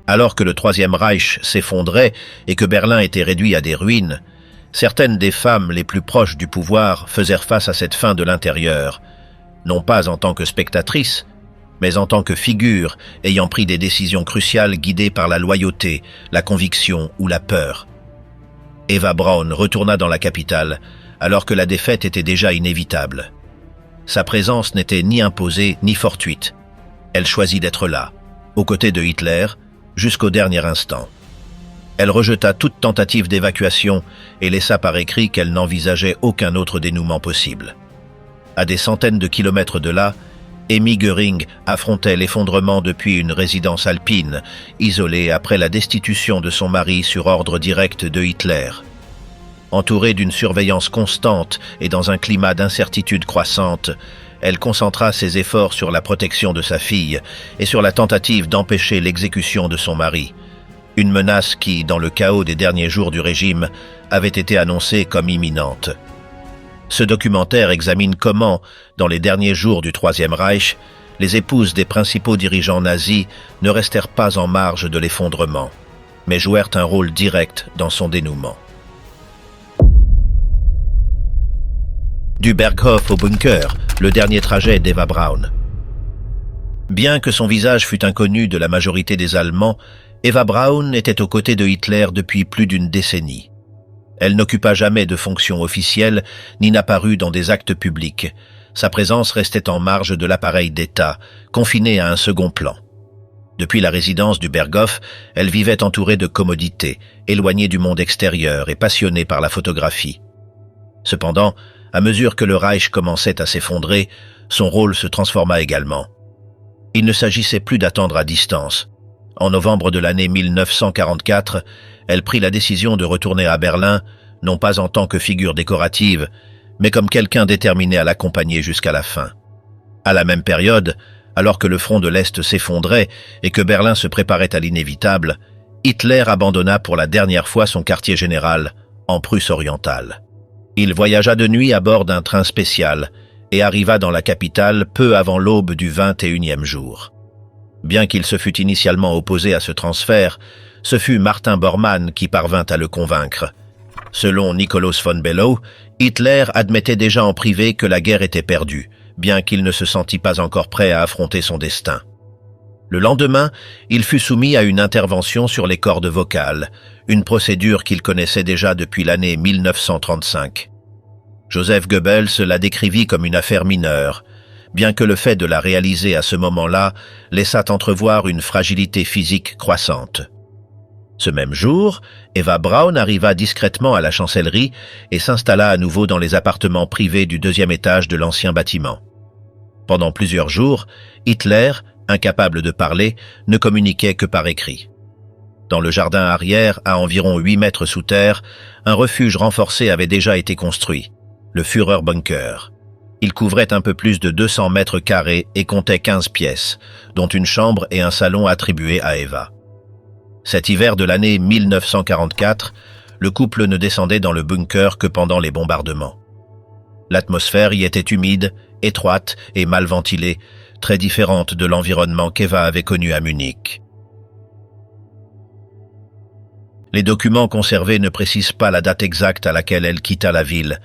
Alors que le Troisième Reich s'effondrait et que Berlin était réduit à des ruines, certaines des femmes les plus proches du pouvoir faisaient face à cette fin de l'intérieur, non pas en tant que spectatrices, mais en tant que figures ayant pris des décisions cruciales guidées par la loyauté, la conviction ou la peur. Eva Braun retourna dans la capitale alors que la défaite était déjà inévitable. Sa présence n'était ni imposée ni fortuite. Elle choisit d'être là, aux côtés de Hitler, jusqu'au dernier instant. Elle rejeta toute tentative d'évacuation et laissa par écrit qu'elle n'envisageait aucun autre dénouement possible. À des centaines de kilomètres de là, Emmy Göring affrontait l'effondrement depuis une résidence alpine, isolée après la destitution de son mari sur ordre direct de Hitler. Entourée d'une surveillance constante et dans un climat d'incertitude croissante, elle concentra ses efforts sur la protection de sa fille et sur la tentative d'empêcher l'exécution de son mari. Une menace qui, dans le chaos des derniers jours du régime, avait été annoncée comme imminente. Ce documentaire examine comment, dans les derniers jours du Troisième Reich, les épouses des principaux dirigeants nazis ne restèrent pas en marge de l'effondrement, mais jouèrent un rôle direct dans son dénouement. Du Berghof au bunker, le dernier trajet d'Eva Braun. Bien que son visage fût inconnu de la majorité des Allemands, Eva Braun était aux côtés de Hitler depuis plus d'une décennie. Elle n'occupa jamais de fonction officielle ni n'apparut dans des actes publics. Sa présence restait en marge de l'appareil d'État, confinée à un second plan. Depuis la résidence du Berghof, elle vivait entourée de commodités, éloignée du monde extérieur et passionnée par la photographie. Cependant, à mesure que le Reich commençait à s'effondrer, son rôle se transforma également. Il ne s'agissait plus d'attendre à distance. En novembre de l'année 1944, elle prit la décision de retourner à Berlin, non pas en tant que figure décorative, mais comme quelqu'un déterminé à l'accompagner jusqu'à la fin. À la même période, alors que le front de l'Est s'effondrait et que Berlin se préparait à l'inévitable, Hitler abandonna pour la dernière fois son quartier général, en Prusse orientale. Il voyagea de nuit à bord d'un train spécial et arriva dans la capitale peu avant l'aube du 21e jour. Bien qu'il se fût initialement opposé à ce transfert, ce fut Martin Bormann qui parvint à le convaincre. Selon Nikolaus von Below, Hitler admettait déjà en privé que la guerre était perdue, bien qu'il ne se sentît pas encore prêt à affronter son destin. Le lendemain, il fut soumis à une intervention sur les cordes vocales, une procédure qu'il connaissait déjà depuis l'année 1935. Joseph Goebbels la décrivit comme une affaire mineure, bien que le fait de la réaliser à ce moment-là laissât entrevoir une fragilité physique croissante. Ce même jour, Eva Braun arriva discrètement à la chancellerie et s'installa à nouveau dans les appartements privés du 2e étage de l'ancien bâtiment. Pendant plusieurs jours, Hitler, incapable de parler, ne communiquait que par écrit. Dans le jardin arrière, à environ 8 mètres sous terre, un refuge renforcé avait déjà été construit, le Führerbunker. Il couvrait un peu plus de 200 mètres carrés et comptait 15 pièces, dont une chambre et un salon attribués à Eva. Cet hiver de l'année 1944, le couple ne descendait dans le bunker que pendant les bombardements. L'atmosphère y était humide, étroite et mal ventilée, très différente de l'environnement qu'Eva avait connu à Munich. Les documents conservés ne précisent pas la date exacte à laquelle elle quitta la ville,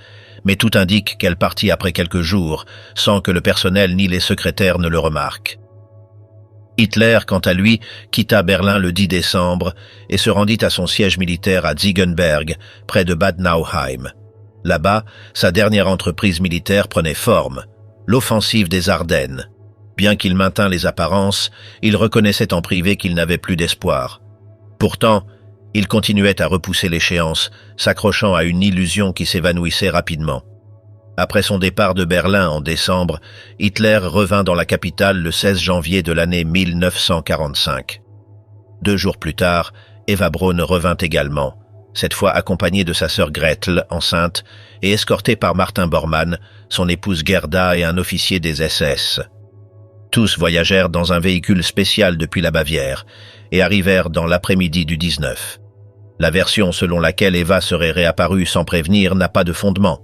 mais tout indique qu'elle partit après quelques jours, sans que le personnel ni les secrétaires ne le remarquent. Hitler, quant à lui, quitta Berlin le 10 décembre et se rendit à son siège militaire à Ziegenberg, près de Bad Nauheim. Là-bas, sa dernière entreprise militaire prenait forme, l'offensive des Ardennes. Bien qu'il maintint les apparences, il reconnaissait en privé qu'il n'avait plus d'espoir. Pourtant, il continuait à repousser l'échéance, s'accrochant à une illusion qui s'évanouissait rapidement. Après son départ de Berlin en décembre, Hitler revint dans la capitale le 16 janvier de l'année 1945. 2 jours plus tard, Eva Braun revint également, cette fois accompagnée de sa sœur Gretel, enceinte, et escortée par Martin Bormann, son épouse Gerda et un officier des SS. Tous voyagèrent dans un véhicule spécial depuis la Bavière et arrivèrent dans l'après-midi du 19. La version selon laquelle Eva serait réapparue sans prévenir n'a pas de fondement.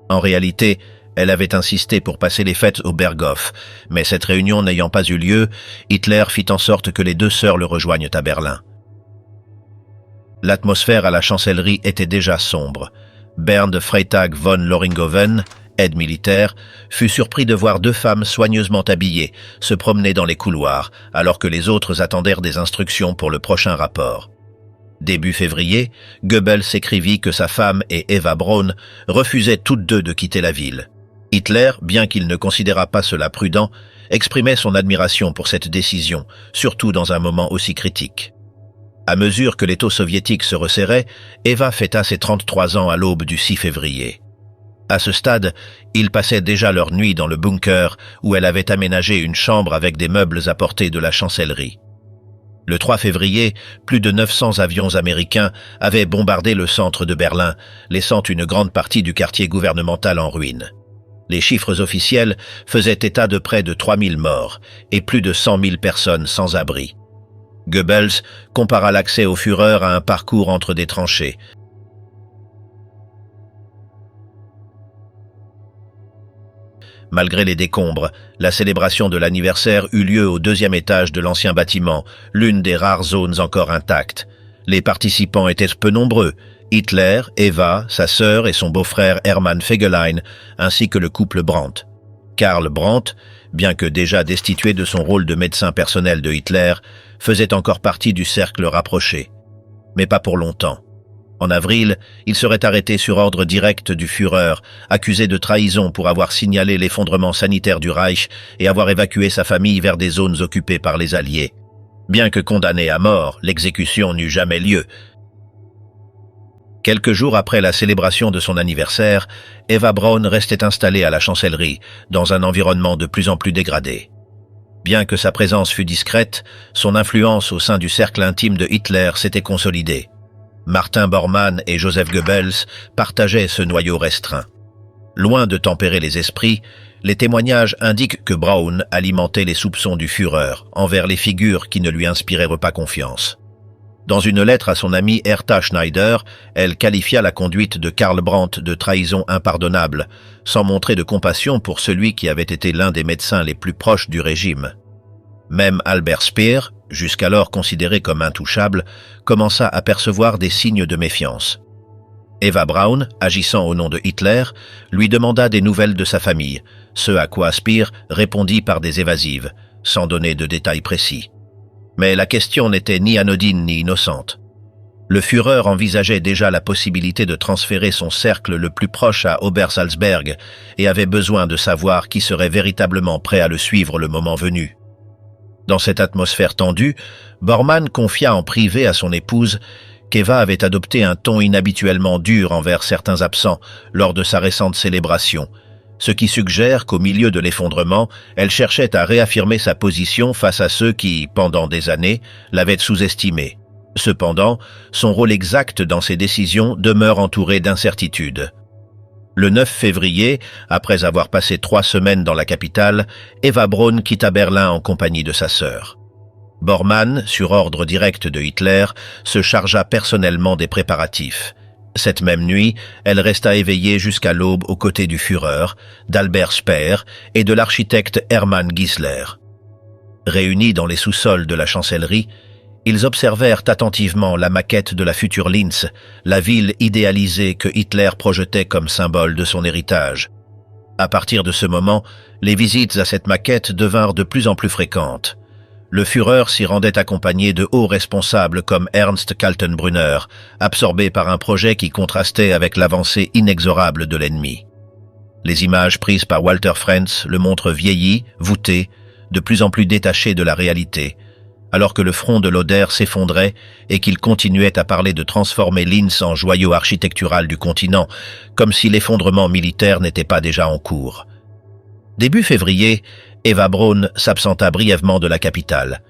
En réalité, Elle avait insisté pour passer les fêtes au Berghof, mais cette réunion n'ayant pas eu lieu, Hitler fit en sorte que les deux sœurs le rejoignent à Berlin. L'atmosphère à la chancellerie était déjà sombre. Bernd Freytag von Loringhoven, aide militaire, fut surpris de voir deux femmes soigneusement habillées se promener dans les couloirs, alors que les autres attendèrent des instructions pour le prochain rapport. Début février, Goebbels écrivit que sa femme et Eva Braun refusaient toutes deux de quitter la ville. Hitler, bien qu'il ne considérât pas cela prudent, exprimait son admiration pour cette décision, surtout dans un moment aussi critique. À mesure que l'étau soviétique se resserrait, Eva fêta ses 33 ans à l'aube du 6 février. À ce stade, ils passaient déjà leur nuit dans le bunker où elle avait aménagé une chambre avec des meubles apportés de la chancellerie. Le 3 février, plus de 900 avions américains avaient bombardé le centre de Berlin, laissant une grande partie du quartier gouvernemental en ruine. Les chiffres officiels faisaient état de près de 3000 morts et plus de 100 000 personnes sans abri. Goebbels compara l'accès au Führer à un parcours entre des tranchées. Malgré les décombres, la célébration de l'anniversaire eut lieu au 2e étage de l'ancien bâtiment, l'une des rares zones encore intactes. Les participants étaient peu nombreux. Hitler, Eva, sa sœur et son beau-frère Hermann Fegelein, ainsi que le couple Brandt. Karl Brandt, bien que déjà destitué de son rôle de médecin personnel de Hitler, faisait encore partie du cercle rapproché. Mais pas pour longtemps. En avril, il serait arrêté sur ordre direct du Führer, accusé de trahison pour avoir signalé l'effondrement sanitaire du Reich et avoir évacué sa famille vers des zones occupées par les Alliés. Bien que condamné à mort, l'exécution n'eut jamais lieu. Quelques jours après la célébration de son anniversaire, Eva Braun restait installée à la chancellerie, dans un environnement de plus en plus dégradé. Bien que sa présence fût discrète, son influence au sein du cercle intime de Hitler s'était consolidée. Martin Bormann et Joseph Goebbels partageaient ce noyau restreint. Loin de tempérer les esprits, les témoignages indiquent que Braun alimentait les soupçons du Führer envers les figures qui ne lui inspirèrent pas confiance. Dans une lettre à son ami Hertha Schneider, elle qualifia la conduite de Karl Brandt de trahison impardonnable, sans montrer de compassion pour celui qui avait été l'un des médecins les plus proches du régime. Même Albert Speer, jusqu'alors considéré comme intouchable, commença à percevoir des signes de méfiance. Eva Braun, agissant au nom de Hitler, lui demanda des nouvelles de sa famille, ce à quoi Speer répondit par des évasives, sans donner de détails précis. Mais la question n'était ni anodine ni innocente. Le Führer envisageait déjà la possibilité de transférer son cercle le plus proche à Obersalzberg et avait besoin de savoir qui serait véritablement prêt à le suivre le moment venu. Dans cette atmosphère tendue, Bormann confia en privé à son épouse qu'Eva avait adopté un ton inhabituellement dur envers certains absents lors de sa récente célébration, ce qui suggère qu'au milieu de l'effondrement, elle cherchait à réaffirmer sa position face à ceux qui, pendant des années, l'avaient sous-estimée. Cependant, son rôle exact dans ces décisions demeure entouré d'incertitudes. Le 9 février, après avoir passé 3 semaines dans la capitale, Eva Braun quitta Berlin en compagnie de sa sœur. Bormann, sur ordre direct de Hitler, se chargea personnellement des préparatifs. Cette même nuit, elle resta éveillée jusqu'à l'aube aux côtés du Führer, d'Albert Speer et de l'architecte Hermann Giesler. Réunis dans les sous-sols de la chancellerie, ils observèrent attentivement la maquette de la future Linz, la ville idéalisée que Hitler projetait comme symbole de son héritage. À partir de ce moment, les visites à cette maquette devinrent de plus en plus fréquentes. Le Führer s'y rendait accompagné de hauts responsables comme Ernst Kaltenbrunner, absorbé par un projet qui contrastait avec l'avancée inexorable de l'ennemi. Les images prises par Walter Frenz le montrent vieilli, voûté, de plus en plus détaché de la réalité, alors que le front de Loder s'effondrait et qu'il continuait à parler de transformer Linz en joyau architectural du continent, comme si l'effondrement militaire n'était pas déjà en cours. Début février, Eva Braun s'absenta brièvement de la capitale.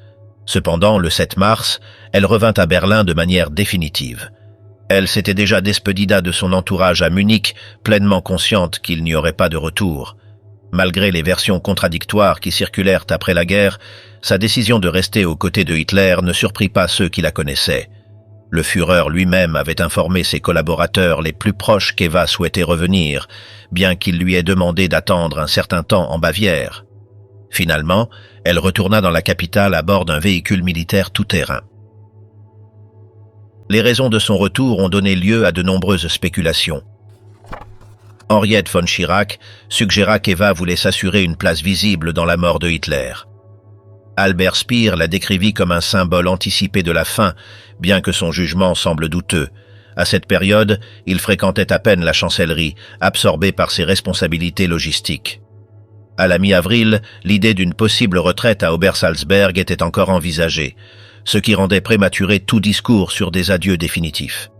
Cependant, le 7 mars, elle revint à Berlin de manière définitive. Elle s'était déjà despedida de son entourage à Munich, pleinement consciente qu'il n'y aurait pas de retour. Malgré les versions contradictoires qui circulèrent après la guerre, sa décision de rester aux côtés de Hitler ne surprit pas ceux qui la connaissaient. Le Führer lui-même avait informé ses collaborateurs les plus proches qu'Eva souhaitait revenir, bien qu'il lui ait demandé d'attendre un certain temps en Bavière. Finalement, elle retourna dans la capitale à bord d'un véhicule militaire tout-terrain. Les raisons de son retour ont donné lieu à de nombreuses spéculations. Henriette von Schirach suggéra qu'Eva voulait s'assurer une place visible dans la mort de Hitler. Albert Speer la décrivit comme un symbole anticipé de la fin, bien que son jugement semble douteux. À cette période, il fréquentait à peine la chancellerie, absorbé par ses responsabilités logistiques. À la mi-avril, l'idée d'une possible retraite à Obersalzberg était encore envisagée, ce qui rendait prématuré tout discours sur des adieux définitifs.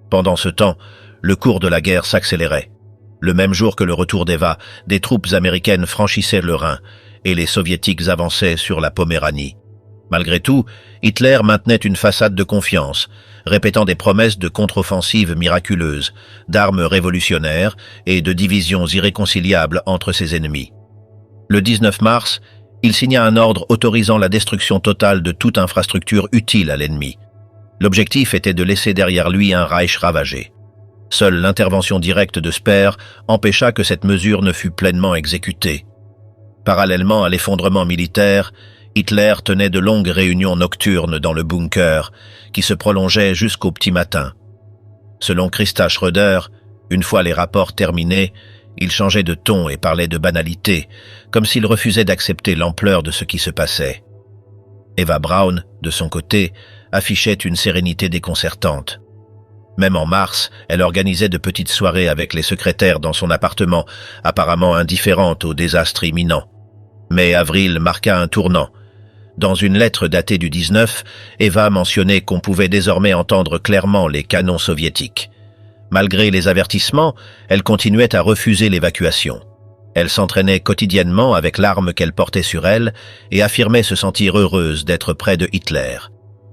Pendant ce temps, le cours de la guerre s'accélérait. Le même jour que le retour d'Eva, des troupes américaines franchissaient le Rhin, et les soviétiques avançaient sur la Poméranie. Malgré tout, Hitler maintenait une façade de confiance, répétant des promesses de contre-offensives miraculeuses, d'armes révolutionnaires et de divisions irréconciliables entre ses ennemis. Le 19 mars, il signa un ordre autorisant la destruction totale de toute infrastructure utile à l'ennemi. L'objectif était de laisser derrière lui un Reich ravagé. Seule l'intervention directe de Speer empêcha que cette mesure ne fût pleinement exécutée. Parallèlement à l'effondrement militaire, Hitler tenait de longues réunions nocturnes dans le bunker, qui se prolongeaient jusqu'au petit matin. Selon Christa Schröder, une fois les rapports terminés, il changeait de ton et parlait de banalité, comme s'il refusait d'accepter l'ampleur de ce qui se passait. Eva Braun, de son côté, affichait une sérénité déconcertante. Même en mars, elle organisait de petites soirées avec les secrétaires dans son appartement, apparemment indifférente au désastre imminent. Mais avril marqua un tournant. Dans une lettre datée du 19, Eva mentionnait qu'on pouvait désormais entendre clairement les canons soviétiques. Malgré les avertissements, elle continuait à refuser l'évacuation. Elle s'entraînait quotidiennement avec l'arme qu'elle portait sur elle et affirmait se sentir heureuse d'être près de Hitler.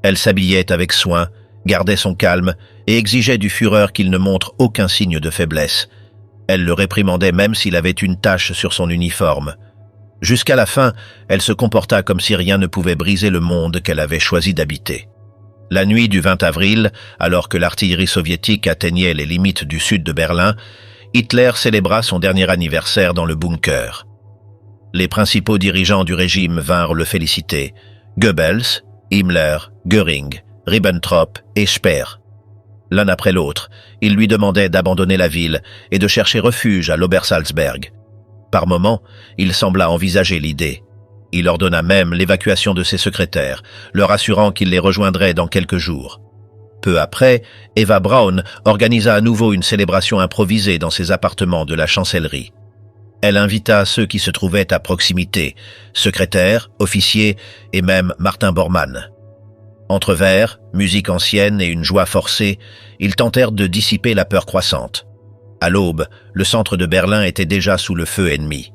Elle s'habillait avec soin, gardait son calme et exigeait du Führer qu'il ne montre aucun signe de faiblesse. Elle le réprimandait même s'il avait une tache sur son uniforme. Jusqu'à la fin, elle se comporta comme si rien ne pouvait briser le monde qu'elle avait choisi d'habiter. La nuit du 20 avril, alors que l'artillerie soviétique atteignait les limites du sud de Berlin, Hitler célébra son dernier anniversaire dans le bunker. Les principaux dirigeants du régime vinrent le féliciter. Goebbels, Himmler, Göring, Ribbentrop et Speer. L'un après l'autre, ils lui demandaient d'abandonner la ville et de chercher refuge à l'Obersalzberg. Par moments, il sembla envisager l'idée. Il ordonna même l'évacuation de ses secrétaires, leur assurant qu'il les rejoindrait dans quelques jours. Peu après, Eva Braun organisa à nouveau une célébration improvisée dans ses appartements de la chancellerie. Elle invita ceux qui se trouvaient à proximité, secrétaires, officiers et même Martin Bormann. Entre verres, musique ancienne et une joie forcée, ils tentèrent de dissiper la peur croissante. À l'aube, le centre de Berlin était déjà sous le feu ennemi.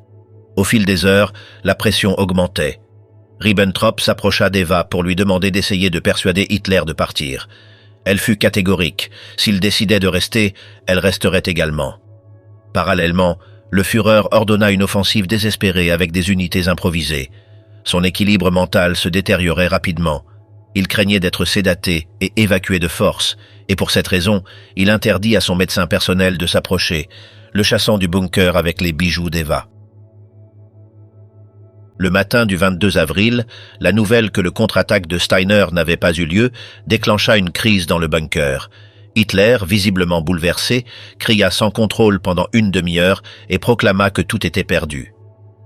Au fil des heures, la pression augmentait. Ribbentrop s'approcha d'Eva pour lui demander d'essayer de persuader Hitler de partir. Elle fut catégorique. S'il décidait de rester, elle resterait également. Parallèlement, le Führer ordonna une offensive désespérée avec des unités improvisées. Son équilibre mental se détériorait rapidement. Il craignait d'être sédaté et évacué de force, et pour cette raison, il interdit à son médecin personnel de s'approcher, le chassant du bunker avec les bijoux d'Eva. Le matin du 22 avril, la nouvelle que le contre-attaque de Steiner n'avait pas eu lieu déclencha une crise dans le bunker. Hitler, visiblement bouleversé, cria sans contrôle pendant une demi-heure et proclama que tout était perdu.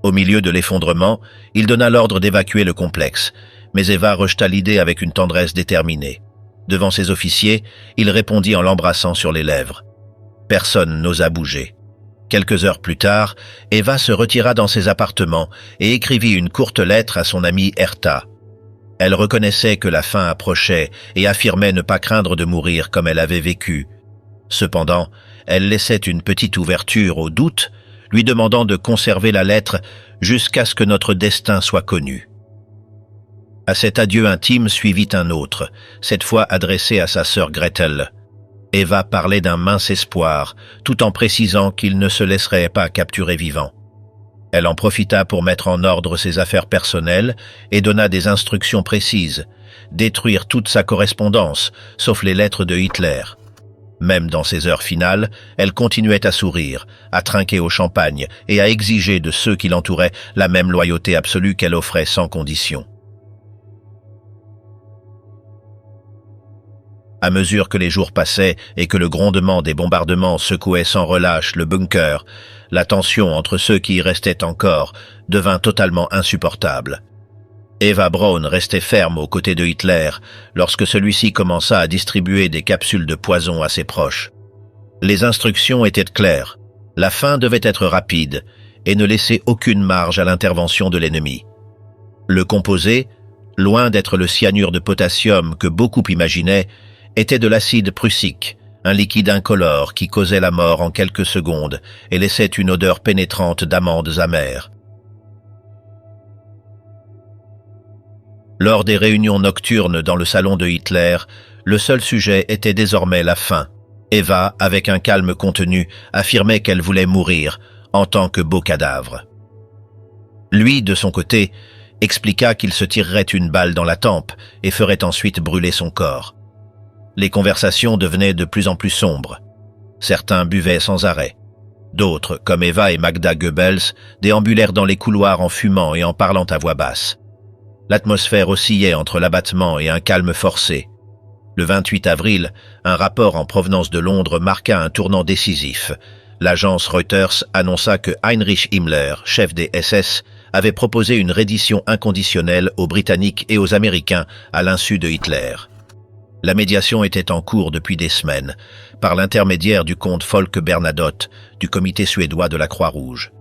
Au milieu de l'effondrement, il donna l'ordre d'évacuer le complexe, mais Eva rejeta l'idée avec une tendresse déterminée. Devant ses officiers, il répondit en l'embrassant sur les lèvres. Personne n'osa bouger. Quelques heures plus tard, Eva se retira dans ses appartements et écrivit une courte lettre à son amie Hertha. Elle reconnaissait que la fin approchait et affirmait ne pas craindre de mourir comme elle avait vécu. Cependant, elle laissait une petite ouverture au doute, lui demandant de conserver la lettre jusqu'à ce que notre destin soit connu. À cet adieu intime suivit un autre, cette fois adressé à sa sœur Gretel. Eva parlait d'un mince espoir, tout en précisant qu'il ne se laisserait pas capturer vivant. Elle en profita pour mettre en ordre ses affaires personnelles et donna des instructions précises, détruire toute sa correspondance, sauf les lettres de Hitler. Même dans ses heures finales, elle continuait à sourire, à trinquer au champagne et à exiger de ceux qui l'entouraient la même loyauté absolue qu'elle offrait sans condition. À mesure que les jours passaient et que le grondement des bombardements secouait sans relâche le bunker, la tension entre ceux qui y restaient encore devint totalement insupportable. Eva Braun restait ferme aux côtés de Hitler lorsque celui-ci commença à distribuer des capsules de poison à ses proches. Les instructions étaient claires. La fin devait être rapide et ne laisser aucune marge à l'intervention de l'ennemi. Le composé, loin d'être le cyanure de potassium que beaucoup imaginaient, était de l'acide prussique, un liquide incolore qui causait la mort en quelques secondes et laissait une odeur pénétrante d'amandes amères. Lors des réunions nocturnes dans le salon de Hitler, le seul sujet était désormais la faim. Eva, avec un calme contenu, affirmait qu'elle voulait mourir en tant que beau cadavre. Lui, de son côté, expliqua qu'il se tirerait une balle dans la tempe et ferait ensuite brûler son corps. Les conversations devenaient de plus en plus sombres. Certains buvaient sans arrêt. D'autres, comme Eva et Magda Goebbels, déambulèrent dans les couloirs en fumant et en parlant à voix basse. L'atmosphère oscillait entre l'abattement et un calme forcé. Le 28 avril, un rapport en provenance de Londres marqua un tournant décisif. L'agence Reuters annonça que Heinrich Himmler, chef des SS, avait proposé une reddition inconditionnelle aux Britanniques et aux Américains à l'insu de Hitler. La médiation était en cours depuis des semaines, par l'intermédiaire du comte Folke Bernadotte, du comité suédois de la Croix-Rouge.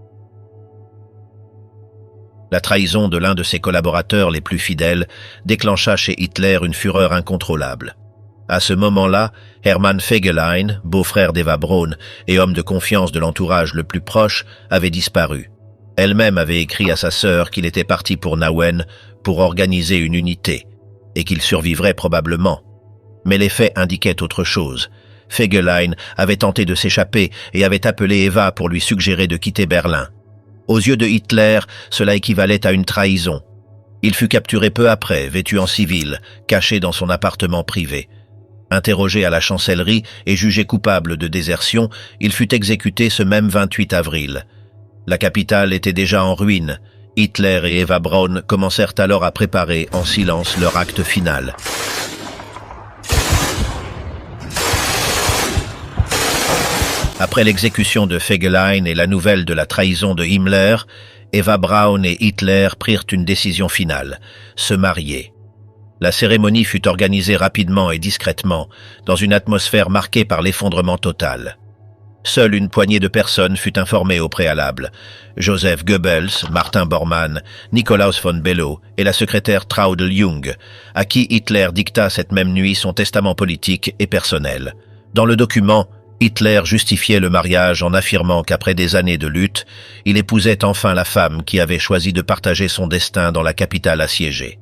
La trahison de l'un de ses collaborateurs les plus fidèles déclencha chez Hitler une fureur incontrôlable. À ce moment-là, Hermann Fegelein, beau-frère d'Eva Braun et homme de confiance de l'entourage le plus proche, avait disparu. Elle-même avait écrit à sa sœur qu'il était parti pour Nauen pour organiser une unité, et qu'il survivrait probablement. Mais les faits indiquaient autre chose. Fegelein avait tenté de s'échapper et avait appelé Eva pour lui suggérer de quitter Berlin. Aux yeux de Hitler, cela équivalait à une trahison. Il fut capturé peu après, vêtu en civil, caché dans son appartement privé. Interrogé à la chancellerie et jugé coupable de désertion, il fut exécuté ce même 28 avril. La capitale était déjà en ruine. Hitler et Eva Braun commencèrent alors à préparer en silence leur acte final. Après l'exécution de Fegelein et la nouvelle de la trahison de Himmler, Eva Braun et Hitler prirent une décision finale, se marier. La cérémonie fut organisée rapidement et discrètement, dans une atmosphère marquée par l'effondrement total. Seule une poignée de personnes fut informée au préalable. Joseph Goebbels, Martin Bormann, Nikolaus von Below et la secrétaire Traudl Jung, à qui Hitler dicta cette même nuit son testament politique et personnel. Dans le document, Hitler justifiait le mariage en affirmant qu'après des années de lutte, il épousait enfin la femme qui avait choisi de partager son destin dans la capitale assiégée.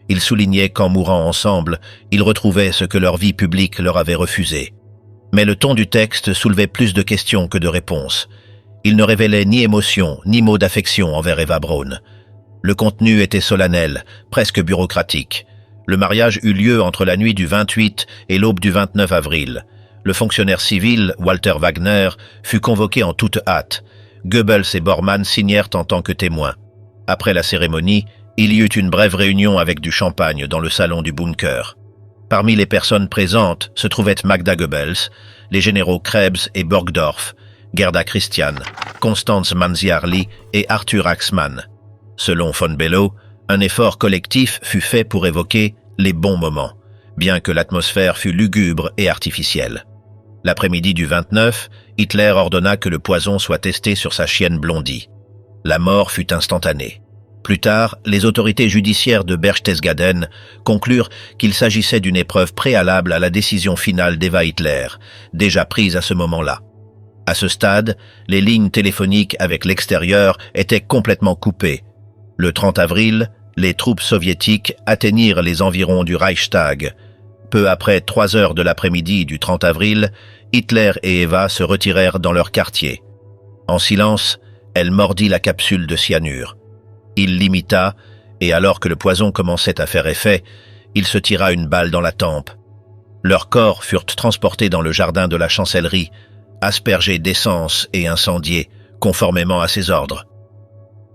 Il soulignait qu'en mourant ensemble, ils retrouvaient ce que leur vie publique leur avait refusé. Mais le ton du texte soulevait plus de questions que de réponses. Il ne révélait ni émotion, ni mot d'affection envers Eva Braun. Le contenu était solennel, presque bureaucratique. Le mariage eut lieu entre la nuit du 28 et l'aube du 29 avril. Le fonctionnaire civil, Walter Wagner, fut convoqué en toute hâte. Goebbels et Bormann signèrent en tant que témoins. Après la cérémonie, il y eut une brève réunion avec du champagne dans le salon du bunker. Parmi les personnes présentes se trouvaient Magda Goebbels, les généraux Krebs et Burgdorf, Gerda Christian, Constance Manziarli et Arthur Axmann. Selon von Below, un effort collectif fut fait pour évoquer les bons moments, bien que l'atmosphère fût lugubre et artificielle. L'après-midi du 29, Hitler ordonna que le poison soit testé sur sa chienne Blondie. La mort fut instantanée. Plus tard, les autorités judiciaires de Berchtesgaden conclurent qu'il s'agissait d'une épreuve préalable à la décision finale d'Eva Hitler, déjà prise à ce moment-là. À ce stade, les lignes téléphoniques avec l'extérieur étaient complètement coupées. Le 30 avril, les troupes soviétiques atteignirent les environs du Reichstag. Peu après 3 heures de l'après-midi du 30 avril, Hitler et Eva se retirèrent dans leur quartier. En silence, Elle mordit la capsule de cyanure. Il l'imita, et alors que le poison commençait à faire effet, il se tira une balle dans la tempe. Leurs corps furent transportés dans le jardin de la chancellerie, aspergés d'essence et incendiés, conformément à ses ordres.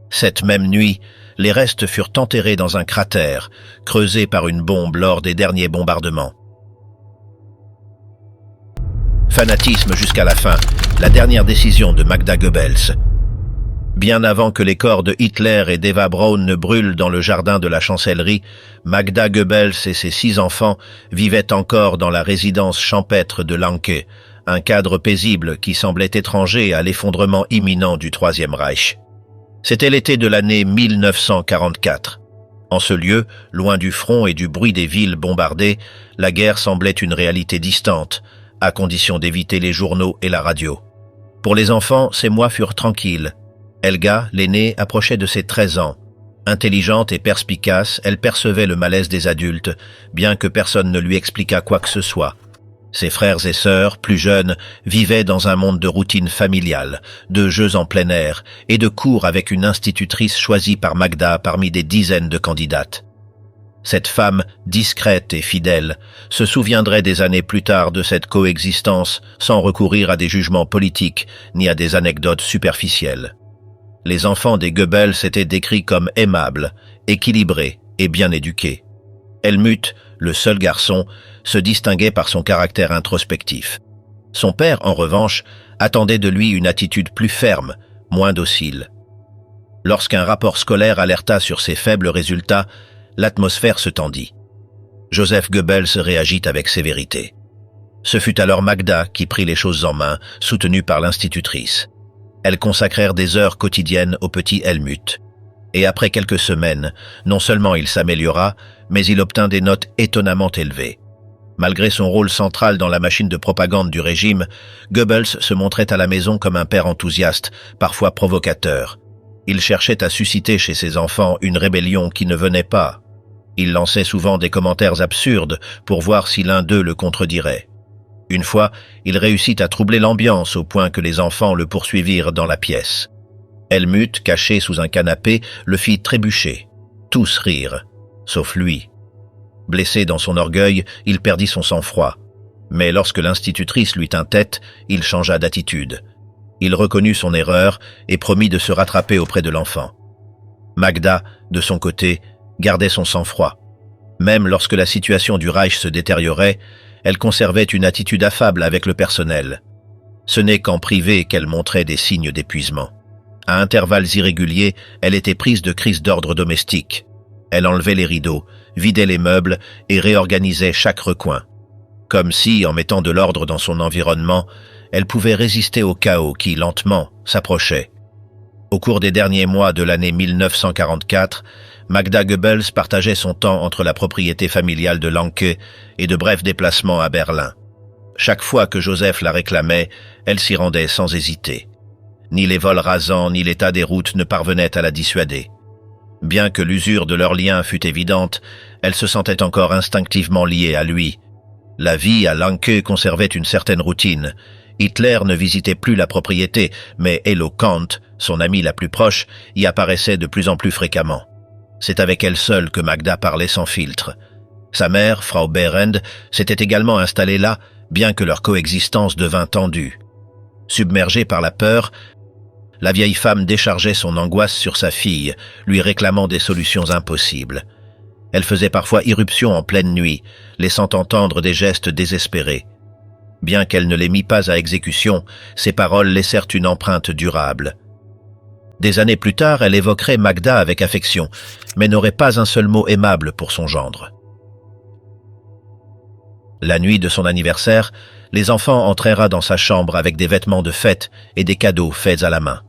Cette même nuit, les restes furent enterrés dans un cratère, creusé par une bombe lors des derniers bombardements. Fanatisme jusqu'à la fin, la dernière décision de Magda Goebbels. Bien avant que les corps de Hitler et d'Eva Braun ne brûlent dans le jardin de la chancellerie, Magda Goebbels et ses 6 enfants vivaient encore dans la résidence champêtre de Lanke, un cadre paisible qui semblait étranger à l'effondrement imminent du Troisième Reich. C'était l'été de l'année 1944. En ce lieu, loin du front et du bruit des villes bombardées, la guerre semblait une réalité distante, à condition d'éviter les journaux et la radio. Pour les enfants, ces mois furent tranquilles. Helga, l'aînée, approchait de ses 13 ans. Intelligente et perspicace, elle percevait le malaise des adultes, bien que personne ne lui expliquât quoi que ce soit. Ses frères et sœurs, plus jeunes, vivaient dans un monde de routine familiale, de jeux en plein air et de cours avec une institutrice choisie par Magda parmi des dizaines de candidates. Cette femme, discrète et fidèle, se souviendrait des années plus tard de cette coexistence sans recourir à des jugements politiques ni à des anecdotes superficielles. Les enfants des Goebbels étaient décrits comme aimables, équilibrés et bien éduqués. Helmut, le seul garçon, se distinguait par son caractère introspectif. Son père, en revanche, attendait de lui une attitude plus ferme, moins docile. Lorsqu'un rapport scolaire alerta sur ses faibles résultats, l'atmosphère se tendit. Joseph Goebbels réagit avec sévérité. Ce fut alors Magda qui prit les choses en main, soutenue par l'institutrice. Elles consacrèrent des heures quotidiennes au petit Helmut. Et après quelques semaines, non seulement il s'améliora, mais il obtint des notes étonnamment élevées. Malgré son rôle central dans la machine de propagande du régime, Goebbels se montrait à la maison comme un père enthousiaste, parfois provocateur. Il cherchait à susciter chez ses enfants une rébellion qui ne venait pas. Il lançait souvent des commentaires absurdes pour voir si l'un d'eux le contredirait. Une fois, il réussit à troubler l'ambiance au point que les enfants le poursuivirent dans la pièce. Helmut, caché sous un canapé, le fit trébucher. Tous rirent, sauf lui. Blessé dans son orgueil, il perdit son sang-froid. Mais lorsque l'institutrice lui tint tête, il changea d'attitude. Il reconnut son erreur et promit de se rattraper auprès de l'enfant. Magda, de son côté, gardait son sang-froid. Même lorsque la situation du Reich se détériorait, elle conservait une attitude affable avec le personnel. Ce n'est qu'en privé qu'elle montrait des signes d'épuisement. À intervalles irréguliers, elle était prise de crises d'ordre domestique. Elle enlevait les rideaux, vidait les meubles et réorganisait chaque recoin. Comme si, en mettant de l'ordre dans son environnement, elle pouvait résister au chaos qui, lentement, s'approchait. Au cours des derniers mois de l'année 1944, Magda Goebbels partageait son temps entre la propriété familiale de Lanke et de brefs déplacements à Berlin. Chaque fois que Joseph la réclamait, elle s'y rendait sans hésiter. Ni les vols rasants ni l'état des routes ne parvenaient à la dissuader. Bien que l'usure de leur lien fût évidente, elle se sentait encore instinctivement liée à lui. La vie à Lanke conservait une certaine routine. Hitler ne visitait plus la propriété, mais Elo Kant, son amie la plus proche, y apparaissait de plus en plus fréquemment. C'est avec elle seule que Magda parlait sans filtre. Sa mère, Frau Behrend, s'était également installée là, bien que leur coexistence devint tendue. Submergée par la peur, la vieille femme déchargeait son angoisse sur sa fille, lui réclamant des solutions impossibles. Elle faisait parfois irruption en pleine nuit, laissant entendre des gestes désespérés. Bien qu'elle ne les mit pas à exécution, ses paroles laissèrent une empreinte durable. Des années plus tard, elle évoquerait Magda avec affection, mais n'aurait pas un seul mot aimable pour son gendre. La nuit de son anniversaire, les enfants entrèrent dans sa chambre avec des vêtements de fête et des cadeaux faits à la main.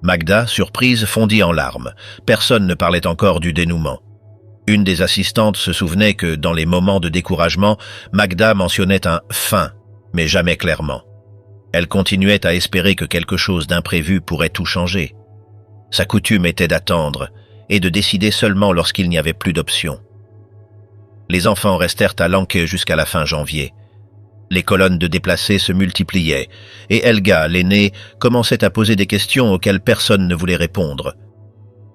Magda, surprise, fondit en larmes. Personne ne parlait encore du dénouement. Une des assistantes se souvenait que, dans les moments de découragement, Magda mentionnait un « fin », mais jamais clairement. Elle continuait à espérer que quelque chose d'imprévu pourrait tout changer. Sa coutume était d'attendre et de décider seulement lorsqu'il n'y avait plus d'option. Les enfants restèrent à Lanke jusqu'à la fin janvier. Les colonnes de déplacés se multipliaient, et Helga, l'aînée, commençait à poser des questions auxquelles personne ne voulait répondre.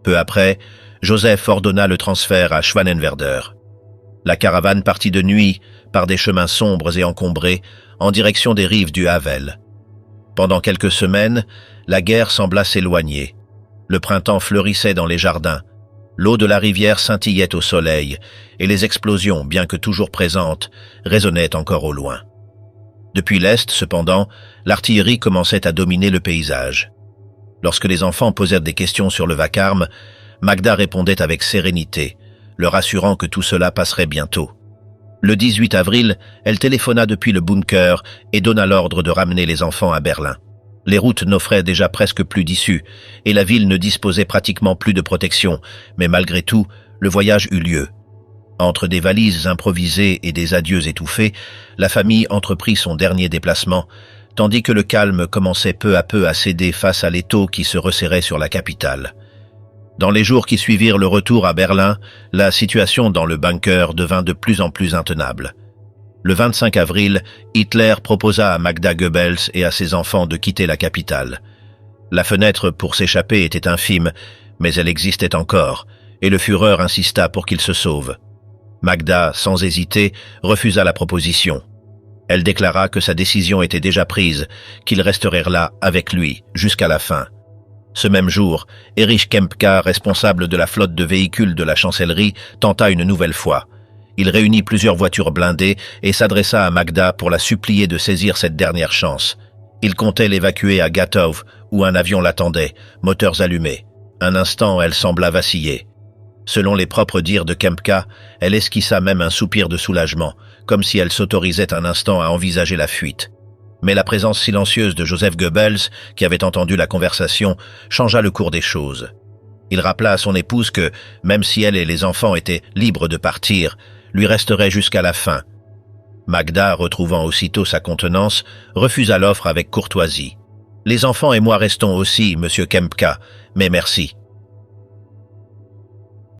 Peu après, Joseph ordonna le transfert à Schwanenwerder. La caravane partit de nuit, par des chemins sombres et encombrés, en direction des rives du Havel. Pendant quelques semaines, la guerre sembla s'éloigner. Le printemps fleurissait dans les jardins. L'eau de la rivière scintillait au soleil, et les explosions, bien que toujours présentes, résonnaient encore au loin. Depuis l'Est, cependant, l'artillerie commençait à dominer le paysage. Lorsque les enfants posèrent des questions sur le vacarme, Magda répondait avec sérénité, leur assurant que tout cela passerait bientôt. Le 18 avril, elle téléphona depuis le bunker et donna l'ordre de ramener les enfants à Berlin. Les routes n'offraient déjà presque plus d'issue, et la ville ne disposait pratiquement plus de protection, mais malgré tout, le voyage eut lieu. Entre des valises improvisées et des adieux étouffés, la famille entreprit son dernier déplacement, tandis que le calme commençait peu à peu à céder face à l'étau qui se resserrait sur la capitale. Dans les jours qui suivirent le retour à Berlin, la situation dans le bunker devint de plus en plus intenable. Le 25 avril, Hitler proposa à Magda Goebbels et à ses enfants de quitter la capitale. La fenêtre pour s'échapper était infime, mais elle existait encore, et le Führer insista pour qu'ils se sauvent. Magda, sans hésiter, refusa la proposition. Elle déclara que sa décision était déjà prise, qu'ils resteraient là avec lui jusqu'à la fin. Ce même jour, Erich Kempka, responsable de la flotte de véhicules de la chancellerie, tenta une nouvelle fois. Il réunit plusieurs voitures blindées et s'adressa à Magda pour la supplier de saisir cette dernière chance. Il comptait l'évacuer à Gatow, où un avion l'attendait, moteurs allumés. Un instant, elle sembla vaciller. Selon les propres dires de Kempka, elle esquissa même un soupir de soulagement, comme si elle s'autorisait un instant à envisager la fuite. Mais la présence silencieuse de Joseph Goebbels, qui avait entendu la conversation, changea le cours des choses. Il rappela à son épouse que, même si elle et les enfants étaient libres de partir, lui resterait jusqu'à la fin. Magda, retrouvant aussitôt sa contenance, refusa l'offre avec courtoisie. « Les enfants et moi restons aussi, monsieur Kempka, mais merci. »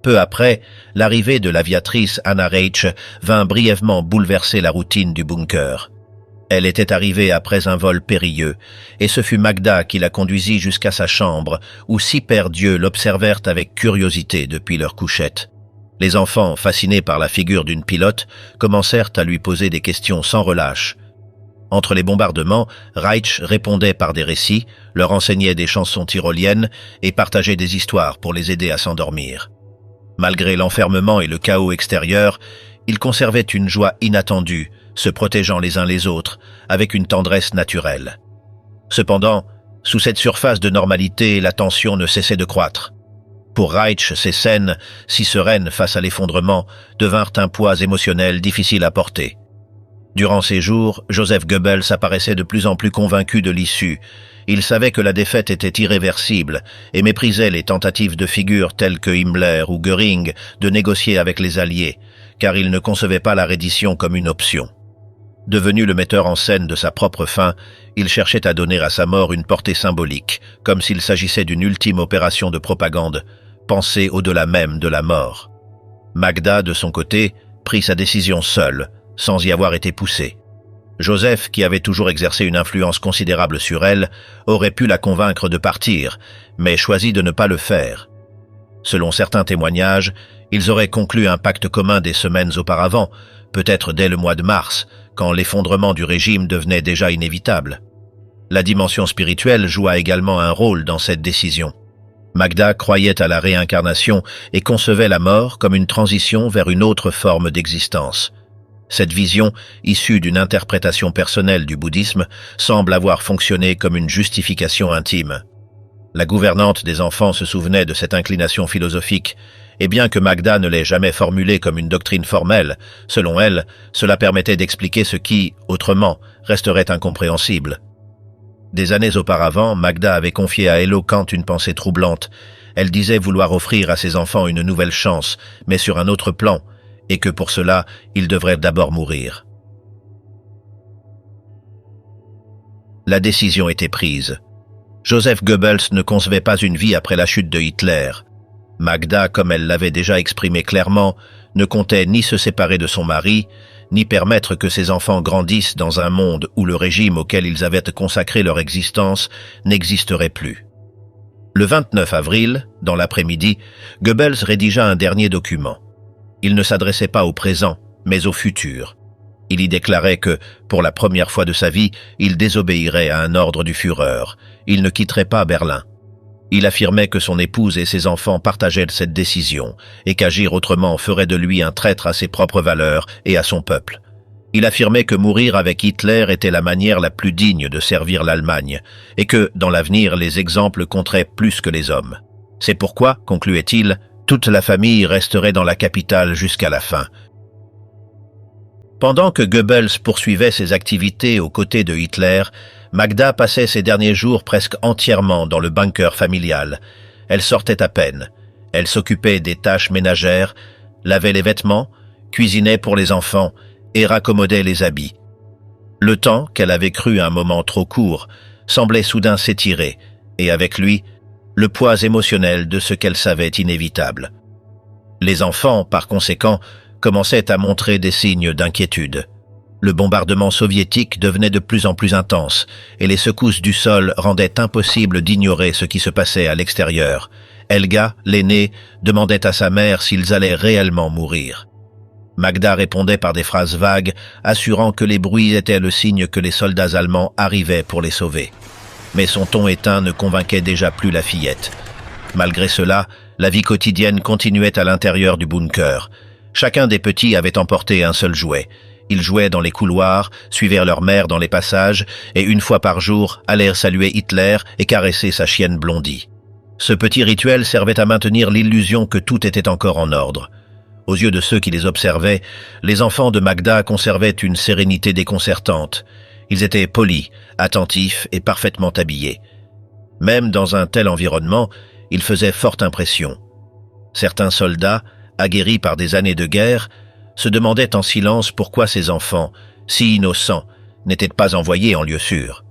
Peu après, l'arrivée de l'aviatrice Anna Reitsch vint brièvement bouleverser la routine du bunker. Elle était arrivée après un vol périlleux, et ce fut Magda qui la conduisit jusqu'à sa chambre, où 6 pères Dieu l'observèrent avec curiosité depuis leur couchette. Les enfants, fascinés par la figure d'une pilote, commencèrent à lui poser des questions sans relâche. Entre les bombardements, Reitsch répondait par des récits, leur enseignait des chansons tyroliennes et partageait des histoires pour les aider à s'endormir. Malgré l'enfermement et le chaos extérieur, ils conservaient une joie inattendue, se protégeant les uns les autres, avec une tendresse naturelle. Cependant, sous cette surface de normalité, la tension ne cessait de croître. Pour Reitsch, ces scènes, si sereines face à l'effondrement, devinrent un poids émotionnel difficile à porter. Durant ces jours, Joseph Goebbels apparaissait de plus en plus convaincu de l'issue. Il savait que la défaite était irréversible et méprisait les tentatives de figures telles que Himmler ou Göring de négocier avec les Alliés, car il ne concevait pas la reddition comme une option. Devenu le metteur en scène de sa propre fin, il cherchait à donner à sa mort une portée symbolique, comme s'il s'agissait d'une ultime opération de propagande, pensée au-delà même de la mort. Magda, de son côté, prit sa décision seule, sans y avoir été poussée. Joseph, qui avait toujours exercé une influence considérable sur elle, aurait pu la convaincre de partir, mais choisit de ne pas le faire. Selon certains témoignages, ils auraient conclu un pacte commun des semaines auparavant, peut-être dès le mois de mars, quand l'effondrement du régime devenait déjà inévitable. La dimension spirituelle joua également un rôle dans cette décision. Magda croyait à la réincarnation et concevait la mort comme une transition vers une autre forme d'existence. Cette vision, issue d'une interprétation personnelle du bouddhisme, semble avoir fonctionné comme une justification intime. La gouvernante des enfants se souvenait de cette inclination philosophique, et bien que Magda ne l'ait jamais formulée comme une doctrine formelle, selon elle, cela permettait d'expliquer ce qui, autrement, resterait incompréhensible. Des années auparavant, Magda avait confié à Hello Kant une pensée troublante. Elle disait vouloir offrir à ses enfants une nouvelle chance, mais sur un autre plan, et que pour cela, ils devraient d'abord mourir. La décision était prise. Joseph Goebbels ne concevait pas une vie après la chute de Hitler. Magda, comme elle l'avait déjà exprimé clairement, ne comptait ni se séparer de son mari, ni permettre que ses enfants grandissent dans un monde où le régime auquel ils avaient consacré leur existence n'existerait plus. Le 29 avril, dans l'après-midi, Goebbels rédigea un dernier document. Il ne s'adressait pas au présent, mais au futur. Il y déclarait que, pour la première fois de sa vie, il désobéirait à un ordre du Führer. Il ne quitterait pas Berlin. Il affirmait que son épouse et ses enfants partageaient cette décision et qu'agir autrement ferait de lui un traître à ses propres valeurs et à son peuple. Il affirmait que mourir avec Hitler était la manière la plus digne de servir l'Allemagne et que, dans l'avenir, les exemples compteraient plus que les hommes. C'est pourquoi, concluait-il, toute la famille resterait dans la capitale jusqu'à la fin. Pendant que Goebbels poursuivait ses activités aux côtés de Hitler, Magda passait ses derniers jours presque entièrement dans le bunker familial. Elle sortait à peine. Elle s'occupait des tâches ménagères, lavait les vêtements, cuisinait pour les enfants et raccommodait les habits. Le temps, qu'elle avait cru un moment trop court, semblait soudain s'étirer, et avec lui, le poids émotionnel de ce qu'elle savait inévitable. Les enfants, par conséquent, commençaient à montrer des signes d'inquiétude. Le bombardement soviétique devenait de plus en plus intense, et les secousses du sol rendaient impossible d'ignorer ce qui se passait à l'extérieur. Helga, l'aînée, demandait à sa mère s'ils allaient réellement mourir. Magda répondait par des phrases vagues, assurant que les bruits étaient le signe que les soldats allemands arrivaient pour les sauver. Mais son ton éteint ne convainquait déjà plus la fillette. Malgré cela, la vie quotidienne continuait à l'intérieur du bunker. Chacun des petits avait emporté un seul jouet. Ils jouaient dans les couloirs, suivaient leur mère dans les passages et une fois par jour allèrent saluer Hitler et caresser sa chienne Blondie. Ce petit rituel servait à maintenir l'illusion que tout était encore en ordre. Aux yeux de ceux qui les observaient, les enfants de Magda conservaient une sérénité déconcertante. Ils étaient polis, attentifs et parfaitement habillés. Même dans un tel environnement, ils faisaient forte impression. Certains soldats, aguerris par des années de guerre, se demandaient en silence pourquoi ces enfants, si innocents, n'étaient pas envoyés en lieu sûr.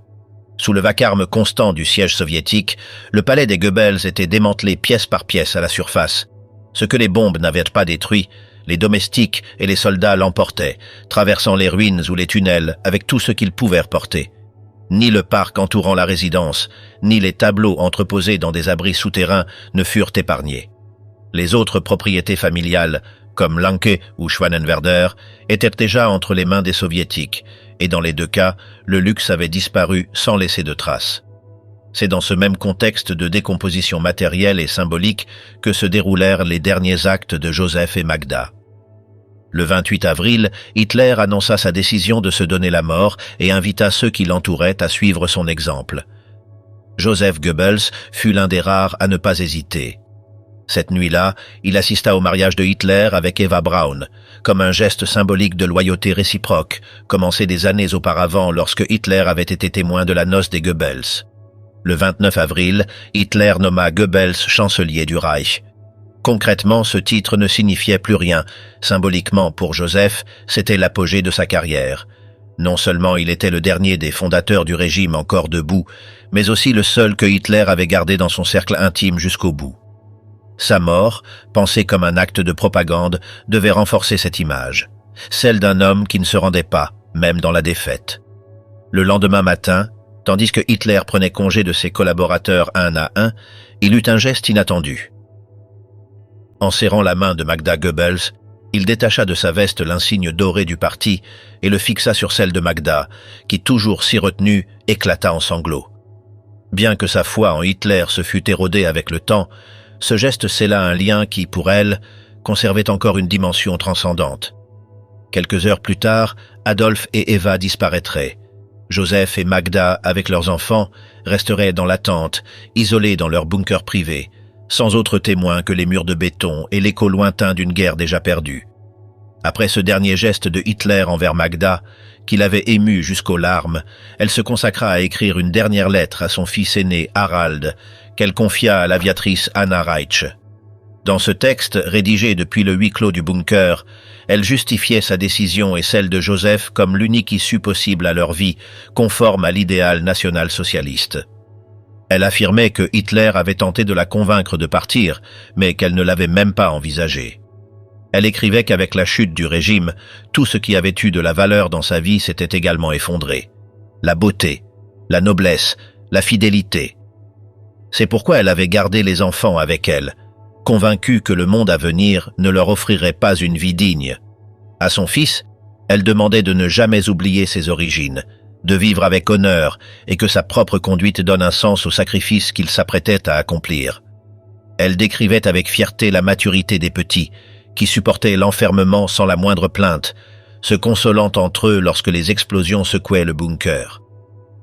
Sous le vacarme constant du siège soviétique, le palais des Goebbels était démantelé pièce par pièce à la surface. Ce que les bombes n'avaient pas détruit, les domestiques et les soldats l'emportaient, traversant les ruines ou les tunnels avec tout ce qu'ils pouvaient porter. Ni le parc entourant la résidence, ni les tableaux entreposés dans des abris souterrains ne furent épargnés. Les autres propriétés familiales, comme Lanke ou Schwanenwerder, étaient déjà entre les mains des soviétiques, et dans les deux cas, le luxe avait disparu sans laisser de traces. C'est dans ce même contexte de décomposition matérielle et symbolique que se déroulèrent les derniers actes de Joseph et Magda. Le 28 avril, Hitler annonça sa décision de se donner la mort et invita ceux qui l'entouraient à suivre son exemple. Joseph Goebbels fut l'un des rares à ne pas hésiter. Cette nuit-là, il assista au mariage de Hitler avec Eva Braun, comme un geste symbolique de loyauté réciproque, commencé des années auparavant lorsque Hitler avait été témoin de la noce des Goebbels. Le 29 avril, Hitler nomma Goebbels chancelier du Reich. Concrètement, ce titre ne signifiait plus rien. Symboliquement, pour Joseph, c'était l'apogée de sa carrière. Non seulement il était le dernier des fondateurs du régime encore debout, mais aussi le seul que Hitler avait gardé dans son cercle intime jusqu'au bout. Sa mort, pensée comme un acte de propagande, devait renforcer cette image, celle d'un homme qui ne se rendait pas, même dans la défaite. Le lendemain matin, tandis que Hitler prenait congé de ses collaborateurs un à un, il eut un geste inattendu. En serrant la main de Magda Goebbels, il détacha de sa veste l'insigne doré du parti et le fixa sur celle de Magda, qui, toujours si retenue, éclata en sanglots. Bien que sa foi en Hitler se fût érodée avec le temps, ce geste scella un lien qui, pour elle, conservait encore une dimension transcendante. Quelques heures plus tard, Adolf et Eva disparaîtraient. Joseph et Magda, avec leurs enfants, resteraient dans l'attente, isolés dans leur bunker privé, sans autre témoin que les murs de béton et l'écho lointain d'une guerre déjà perdue. Après ce dernier geste de Hitler envers Magda, qui l'avait émue jusqu'aux larmes, elle se consacra à écrire une dernière lettre à son fils aîné Harald, qu'elle confia à l'aviatrice Anna Reitsch. Dans ce texte, rédigé depuis le huis clos du bunker, elle justifiait sa décision et celle de Joseph comme l'unique issue possible à leur vie, conforme à l'idéal national-socialiste. Elle affirmait que Hitler avait tenté de la convaincre de partir, mais qu'elle ne l'avait même pas envisagé. Elle écrivait qu'avec la chute du régime, tout ce qui avait eu de la valeur dans sa vie s'était également effondré. La beauté, la noblesse, la fidélité. C'est pourquoi elle avait gardé les enfants avec elle, convaincue que le monde à venir ne leur offrirait pas une vie digne. À son fils, elle demandait de ne jamais oublier ses origines, de vivre avec honneur et que sa propre conduite donne un sens au sacrifice qu'il s'apprêtait à accomplir. Elle décrivait avec fierté la maturité des petits, qui supportaient l'enfermement sans la moindre plainte, se consolant entre eux lorsque les explosions secouaient le bunker.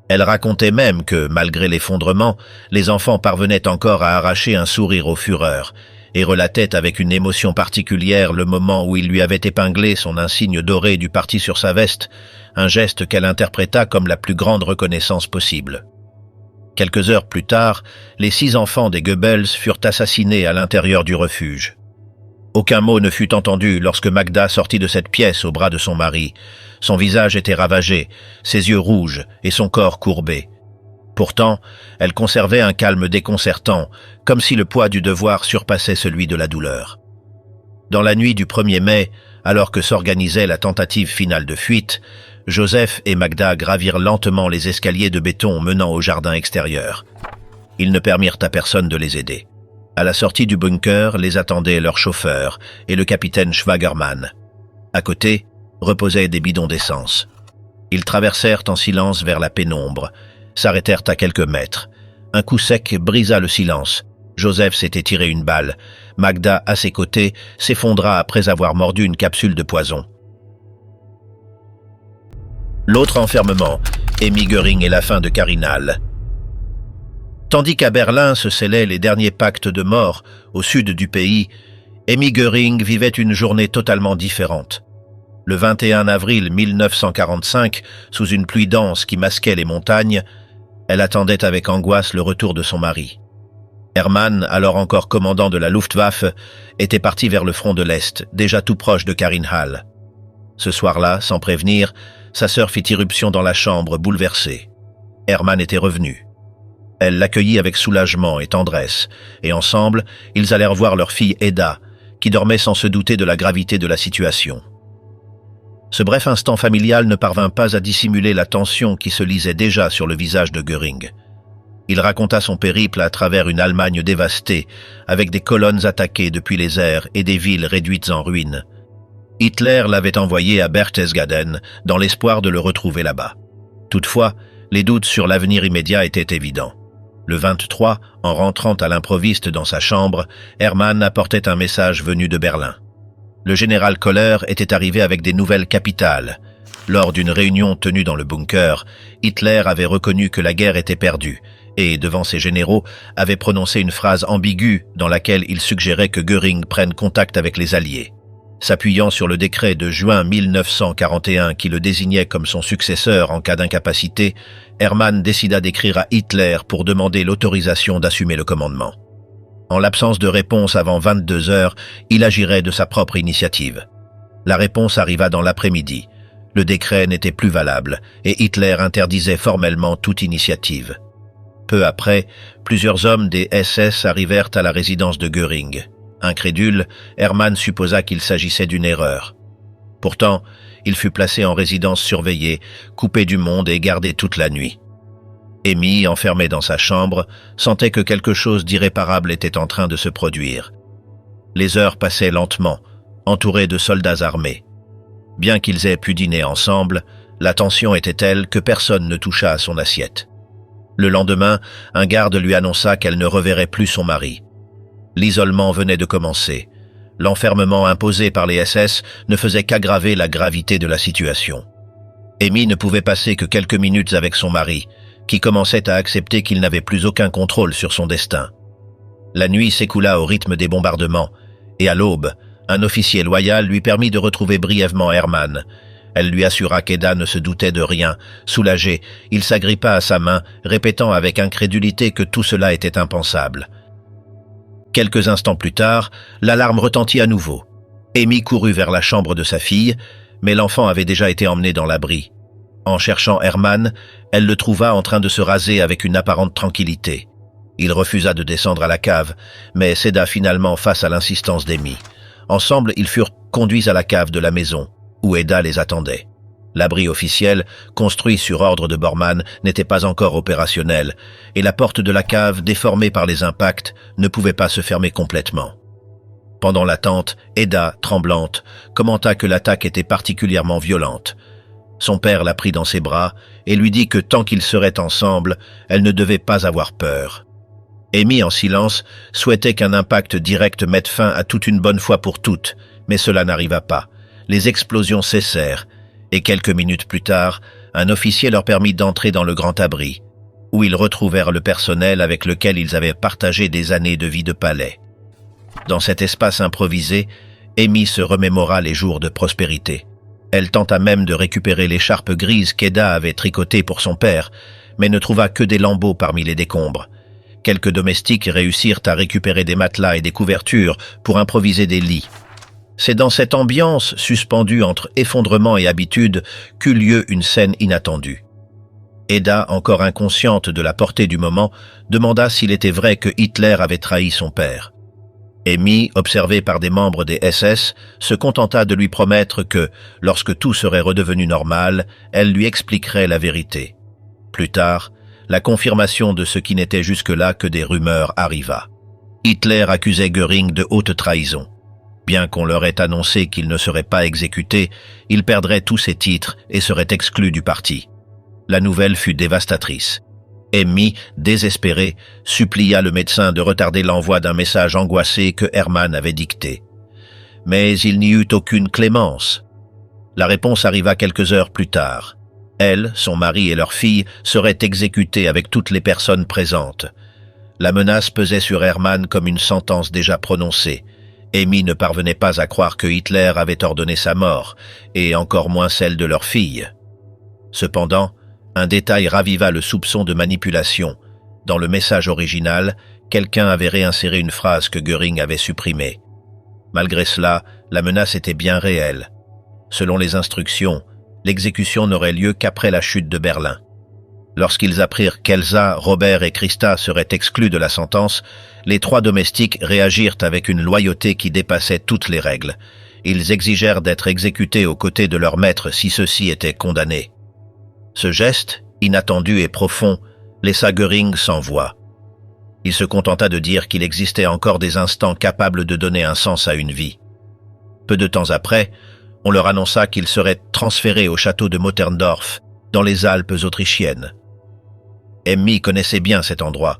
Elle racontait même que, malgré l'effondrement, les enfants parvenaient encore à arracher un sourire au Führer, et relatait avec une émotion particulière le moment où il lui avait épinglé son insigne doré du parti sur sa veste, un geste qu'elle interpréta comme la plus grande reconnaissance possible. Quelques heures plus tard, les 6 enfants des Goebbels furent assassinés à l'intérieur du refuge. Aucun mot ne fut entendu lorsque Magda sortit de cette pièce au bras de son mari. Son visage était ravagé, ses yeux rouges et son corps courbé. Pourtant, elle conservait un calme déconcertant, comme si le poids du devoir surpassait celui de la douleur. Dans la nuit du 1er mai, alors que s'organisait la tentative finale de fuite, Joseph et Magda gravirent lentement les escaliers de béton menant au jardin extérieur. Ils ne permirent à personne de les aider. À la sortie du bunker, les attendaient leur chauffeur et le capitaine Schwagermann. À côté, reposaient des bidons d'essence. Ils traversèrent en silence vers la pénombre, s'arrêtèrent à quelques mètres. Un coup sec brisa le silence. Joseph s'était tiré une balle. Magda, à ses côtés, s'effondra après avoir mordu une capsule de poison. L'autre enfermement, Emmy Göring et la fin de Carinal. Tandis qu'à Berlin se scellaient les derniers pactes de mort au sud du pays, Emmy Göring vivait une journée totalement différente. Le 21 avril 1945, sous une pluie dense qui masquait les montagnes, elle attendait avec angoisse le retour de son mari. Hermann, alors encore commandant de la Luftwaffe, était parti vers le front de l'Est, déjà tout proche de Carinhal. Ce soir-là, sans prévenir, sa sœur fit irruption dans la chambre, bouleversée. Hermann était revenu. Elle l'accueillit avec soulagement et tendresse, et ensemble, ils allèrent voir leur fille Eda, qui dormait sans se douter de la gravité de la situation. Ce bref instant familial ne parvint pas à dissimuler la tension qui se lisait déjà sur le visage de Göring. Il raconta son périple à travers une Allemagne dévastée, avec des colonnes attaquées depuis les airs et des villes réduites en ruines. Hitler l'avait envoyé à Berchtesgaden dans l'espoir de le retrouver là-bas. Toutefois, les doutes sur l'avenir immédiat étaient évidents. Le 23, en rentrant à l'improviste dans sa chambre, Hermann apportait un message venu de Berlin. Le général Koller était arrivé avec des nouvelles capitales. Lors d'une réunion tenue dans le bunker, Hitler avait reconnu que la guerre était perdue et, devant ses généraux, avait prononcé une phrase ambiguë dans laquelle il suggérait que Göring prenne contact avec les Alliés. S'appuyant sur le décret de juin 1941 qui le désignait comme son successeur en cas d'incapacité, Hermann décida d'écrire à Hitler pour demander l'autorisation d'assumer le commandement. En l'absence de réponse avant 22 heures, il agirait de sa propre initiative. La réponse arriva dans l'après-midi. Le décret n'était plus valable et Hitler interdisait formellement toute initiative. Peu après, plusieurs hommes des SS arrivèrent à la résidence de Göring. Incrédule, Hermann supposa qu'il s'agissait d'une erreur. Pourtant, il fut placé en résidence surveillée, coupé du monde et gardé toute la nuit. Emmy, enfermée dans sa chambre, sentait que quelque chose d'irréparable était en train de se produire. Les heures passaient lentement, entourés de soldats armés. Bien qu'ils aient pu dîner ensemble, la tension était telle que personne ne toucha à son assiette. Le lendemain, un garde lui annonça qu'elle ne reverrait plus son mari. L'isolement venait de commencer. L'enfermement imposé par les SS ne faisait qu'aggraver la gravité de la situation. Emmy ne pouvait passer que quelques minutes avec son mari, qui commençait à accepter qu'il n'avait plus aucun contrôle sur son destin. La nuit s'écoula au rythme des bombardements, et à l'aube, un officier loyal lui permit de retrouver brièvement Hermann. Elle lui assura qu'Eda ne se doutait de rien. Soulagé, il s'agrippa à sa main, répétant avec incrédulité que tout cela était impensable. Quelques instants plus tard, l'alarme retentit à nouveau. Emmy courut vers la chambre de sa fille, mais l'enfant avait déjà été emmené dans l'abri. En cherchant Hermann, elle le trouva en train de se raser avec une apparente tranquillité. Il refusa de descendre à la cave, mais céda finalement face à l'insistance d'Emmy. Ensemble, ils furent conduits à la cave de la maison, où Eda les attendait. L'abri officiel, construit sur ordre de Bormann, n'était pas encore opérationnel, et la porte de la cave, déformée par les impacts, ne pouvait pas se fermer complètement. Pendant l'attente, Eda, tremblante, commenta que l'attaque était particulièrement violente. Son père la prit dans ses bras et lui dit que tant qu'ils seraient ensemble, elle ne devait pas avoir peur. Amy, en silence, souhaitait qu'un impact direct mette fin à toute une bonne fois pour toutes, mais cela n'arriva pas. Les explosions cessèrent, et quelques minutes plus tard, un officier leur permit d'entrer dans le grand abri, où ils retrouvèrent le personnel avec lequel ils avaient partagé des années de vie de palais. Dans cet espace improvisé, Amy se remémora les jours de prospérité. Elle tenta même de récupérer l'écharpe grise qu'Eda avait tricotée pour son père, mais ne trouva que des lambeaux parmi les décombres. Quelques domestiques réussirent à récupérer des matelas et des couvertures pour improviser des lits. C'est dans cette ambiance, suspendue entre effondrement et habitude, qu'eut lieu une scène inattendue. Eda, encore inconsciente de la portée du moment, demanda s'il était vrai que Hitler avait trahi son père. Amy, observée par des membres des SS, se contenta de lui promettre que, lorsque tout serait redevenu normal, elle lui expliquerait la vérité. Plus tard, la confirmation de ce qui n'était jusque-là que des rumeurs arriva. Hitler accusait Göring de haute trahison. Bien qu'on leur ait annoncé qu'il ne serait pas exécuté, il perdrait tous ses titres et serait exclu du parti. La nouvelle fut dévastatrice. Amy, désespérée, supplia le médecin de retarder l'envoi d'un message angoissé que Hermann avait dicté. Mais il n'y eut aucune clémence. La réponse arriva quelques heures plus tard. Elle, son mari et leur fille seraient exécutés avec toutes les personnes présentes. La menace pesait sur Hermann comme une sentence déjà prononcée. Amy ne parvenait pas à croire que Hitler avait ordonné sa mort, et encore moins celle de leur fille. Cependant, un détail raviva le soupçon de manipulation. Dans le message original, quelqu'un avait réinséré une phrase que Göring avait supprimée. Malgré cela, la menace était bien réelle. Selon les instructions, l'exécution n'aurait lieu qu'après la chute de Berlin. Lorsqu'ils apprirent qu'Elsa, Robert et Christa seraient exclus de la sentence, les trois domestiques réagirent avec une loyauté qui dépassait toutes les règles. Ils exigèrent d'être exécutés aux côtés de leur maître si ceux-ci étaient condamnés. Ce geste, inattendu et profond, laissa Göring sans voix. Il se contenta de dire qu'il existait encore des instants capables de donner un sens à une vie. Peu de temps après, on leur annonça qu'ils seraient transférés au château de Motterndorf, dans les Alpes autrichiennes. Amy connaissait bien cet endroit,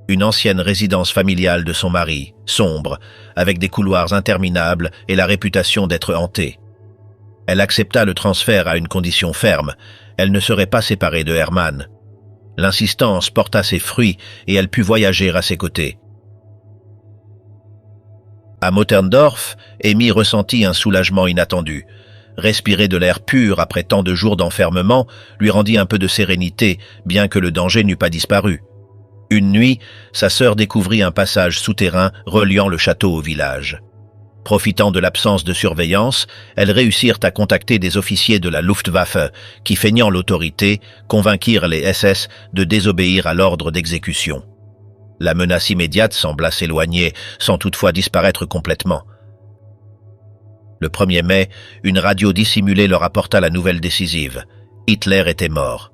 une ancienne résidence familiale de son mari, sombre, avec des couloirs interminables et la réputation d'être hantée. Elle accepta le transfert à une condition ferme, elle ne serait pas séparée de Hermann. L'insistance porta ses fruits et elle put voyager à ses côtés. À Motterndorf, Amy ressentit un soulagement inattendu. Respirer de l'air pur après tant de jours d'enfermement lui rendit un peu de sérénité, bien que le danger n'eût pas disparu. Une nuit, sa sœur découvrit un passage souterrain reliant le château au village. Profitant de l'absence de surveillance, elles réussirent à contacter des officiers de la Luftwaffe qui, feignant l'autorité, convainquirent les SS de désobéir à l'ordre d'exécution. La menace immédiate sembla s'éloigner, sans toutefois disparaître complètement. Le 1er mai, une radio dissimulée leur apporta la nouvelle décisive. Hitler était mort.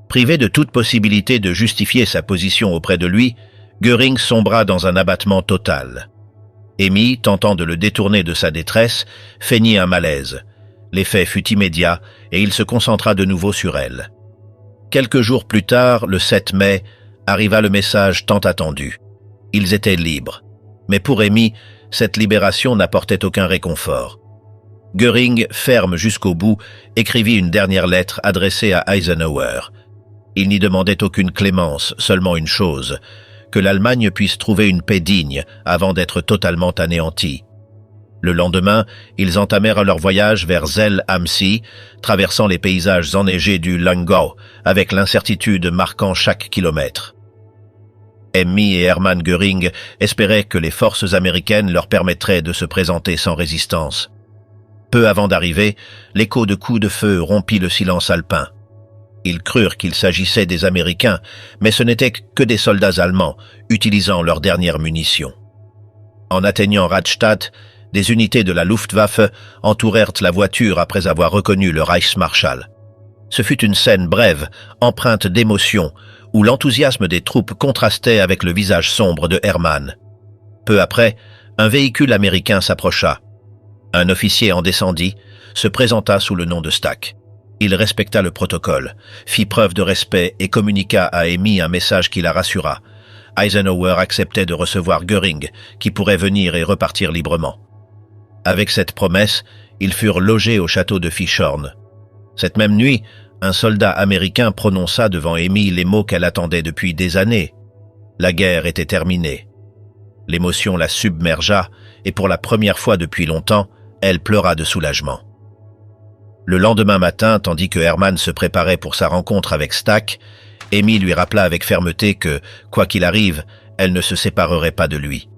Privé de toute possibilité de justifier sa position auprès de lui, Göring sombra dans un abattement total. Amy, tentant de le détourner de sa détresse, feignit un malaise. L'effet fut immédiat et il se concentra de nouveau sur elle. Quelques jours plus tard, le 7 mai, arriva le message tant attendu. Ils étaient libres. Mais pour Amy, cette libération n'apportait aucun réconfort. Göring, ferme jusqu'au bout, écrivit une dernière lettre adressée à Eisenhower. Il n'y demandait aucune clémence, seulement une chose, que l'Allemagne puisse trouver une paix digne avant d'être totalement anéantie. Le lendemain, ils entamèrent leur voyage vers Zell am See, traversant les paysages enneigés du Langau, avec l'incertitude marquant chaque kilomètre. Amy et Hermann Göring espéraient que les forces américaines leur permettraient de se présenter sans résistance. Peu avant d'arriver, l'écho de coups de feu rompit le silence alpin. Ils crurent qu'il s'agissait des Américains, mais ce n'étaient que des soldats allemands, utilisant leurs dernières munitions. En atteignant Rastatt, Des unités de la Luftwaffe entourèrent la voiture après avoir reconnu le Reichsmarschall. Ce fut une scène brève, empreinte d'émotion, où l'enthousiasme des troupes contrastait avec le visage sombre de Hermann. Peu après, un véhicule américain s'approcha. Un officier en descendit, se présenta sous le nom de Stack. Il respecta le protocole, fit preuve de respect et communiqua à Amy un message qui la rassura. Eisenhower acceptait de recevoir Göring, qui pourrait venir et repartir librement. Avec cette promesse, ils furent logés au château de Fischhorn. Cette même nuit, un soldat américain prononça devant Amy les mots qu'elle attendait depuis des années. La guerre était terminée. L'émotion la submergea et pour la première fois depuis longtemps, elle pleura de soulagement. Le lendemain matin, tandis que Hermann se préparait pour sa rencontre avec Stack, Amy lui rappela avec fermeté que, quoi qu'il arrive, elle ne se séparerait pas de lui.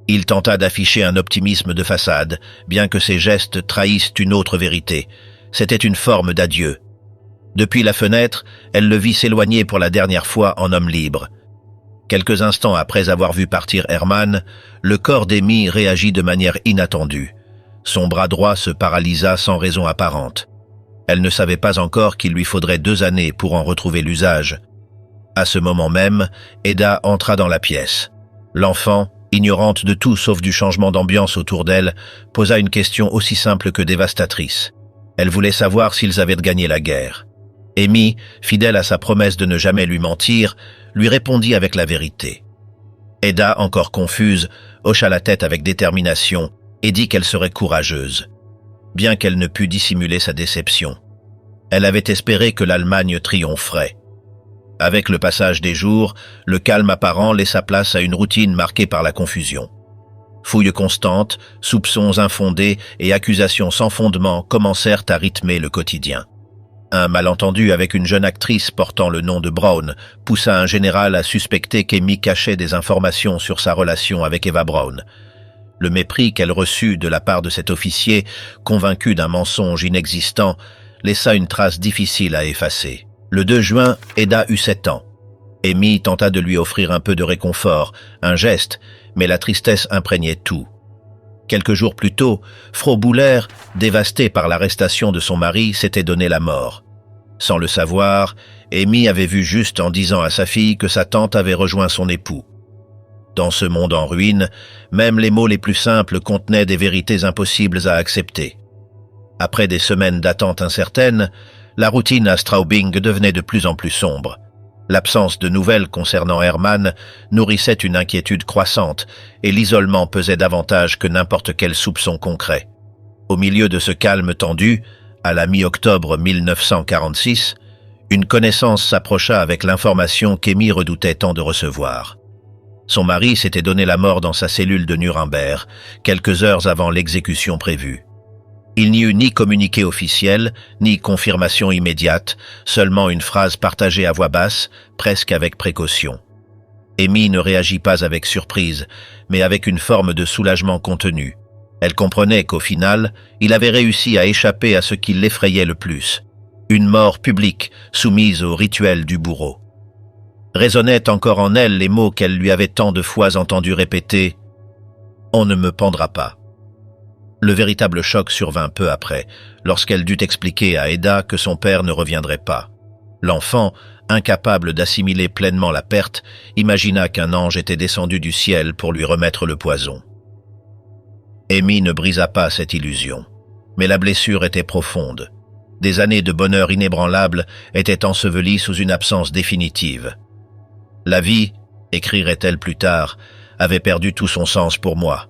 Il tenta d'afficher un optimisme de façade, bien que ses gestes trahissent une autre vérité. C'était une forme d'adieu. Depuis la fenêtre, elle le vit s'éloigner pour la dernière fois en homme libre. Quelques instants après avoir vu partir Hermann, le corps d'Amy réagit de manière inattendue. Son bras droit se paralysa sans raison apparente. Elle ne savait pas encore qu'il lui faudrait 2 années pour en retrouver l'usage. À ce moment même, Eda entra dans la pièce. L'enfant, ignorante de tout sauf du changement d'ambiance autour d'elle, posa une question aussi simple que dévastatrice. Elle voulait savoir s'ils avaient gagné la guerre. Amy, fidèle à sa promesse de ne jamais lui mentir, lui répondit avec la vérité. Eda, encore confuse, hocha la tête avec détermination et dit qu'elle serait courageuse, bien qu'elle ne pût dissimuler sa déception. Elle avait espéré que l'Allemagne triompherait. Avec le passage des jours, le calme apparent laissa place à une routine marquée par la confusion. Fouilles constantes, soupçons infondés et accusations sans fondement commencèrent à rythmer le quotidien. Un malentendu avec une jeune actrice portant le nom de Braun poussa un général à suspecter qu'Amy cachait des informations sur sa relation avec Eva Braun. Le mépris qu'elle reçut de la part de cet officier, convaincu d'un mensonge inexistant, laissa une trace difficile à effacer. Le 2 juin, Eda eut 7 ans. Amy tenta de lui offrir un peu de réconfort, un geste, mais la tristesse imprégnait tout. Quelques jours plus tôt, Frau Buller, dévastée par l'arrestation de son mari, s'était donné la mort. Sans le savoir, Amy avait vu juste en disant à sa fille que sa tante avait rejoint son époux. Dans ce monde en ruine, même les mots les plus simples contenaient des vérités impossibles à accepter. Après des semaines d'attente incertaine, la routine à Straubing devenait de plus en plus sombre. L'absence de nouvelles concernant Hermann nourrissait une inquiétude croissante et l'isolement pesait davantage que n'importe quel soupçon concret. Au milieu de ce calme tendu, à la mi-octobre 1946, une connaissance s'approcha avec l'information qu'Amy redoutait tant de recevoir. Son mari s'était donné la mort dans sa cellule de Nuremberg, quelques heures avant l'exécution prévue. Il n'y eut ni communiqué officiel, ni confirmation immédiate, seulement une phrase partagée à voix basse, presque avec précaution. Amy ne réagit pas avec surprise, mais avec une forme de soulagement contenu. Elle comprenait qu'au final, il avait réussi à échapper à ce qui l'effrayait le plus, une mort publique soumise au rituel du bourreau. Résonnaient encore en elle les mots qu'elle lui avait tant de fois entendus répéter « On ne me pendra pas ». Le véritable choc survint peu après, lorsqu'elle dut expliquer à Eda que son père ne reviendrait pas. L'enfant, incapable d'assimiler pleinement la perte, imagina qu'un ange était descendu du ciel pour lui remettre le poison. Amy ne brisa pas cette illusion, mais la blessure était profonde. Des années de bonheur inébranlable étaient ensevelies sous une absence définitive. La vie, écrirait-elle plus tard, avait perdu tout son sens pour moi.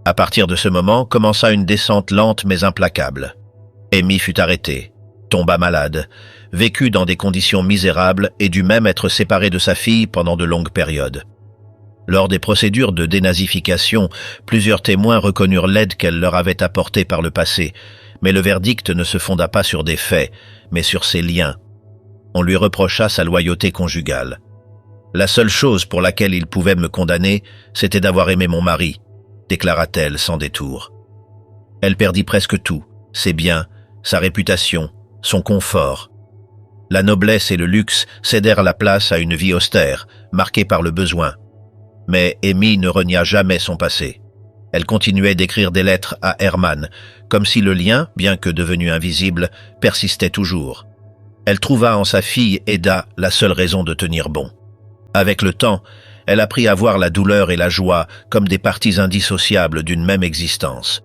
À partir de ce moment, commença une descente lente mais implacable. Amy fut arrêtée, tomba malade, vécut dans des conditions misérables et dut même être séparée de sa fille pendant de longues périodes. Lors des procédures de dénazification, plusieurs témoins reconnurent l'aide qu'elle leur avait apportée par le passé, mais le verdict ne se fonda pas sur des faits, mais sur ses liens. On lui reprocha sa loyauté conjugale. La seule chose pour laquelle il pouvait me condamner, c'était d'avoir aimé mon mari, déclara-t-elle sans détour. Elle perdit presque tout, ses biens, sa réputation, son confort. La noblesse et le luxe cédèrent la place à une vie austère, marquée par le besoin. Mais Amy ne renia jamais son passé. Elle continuait d'écrire des lettres à Hermann, comme si le lien, bien que devenu invisible, persistait toujours. Elle trouva en sa fille Eda la seule raison de tenir bon. Avec le temps, elle apprit à voir la douleur et la joie comme des parties indissociables d'une même existence.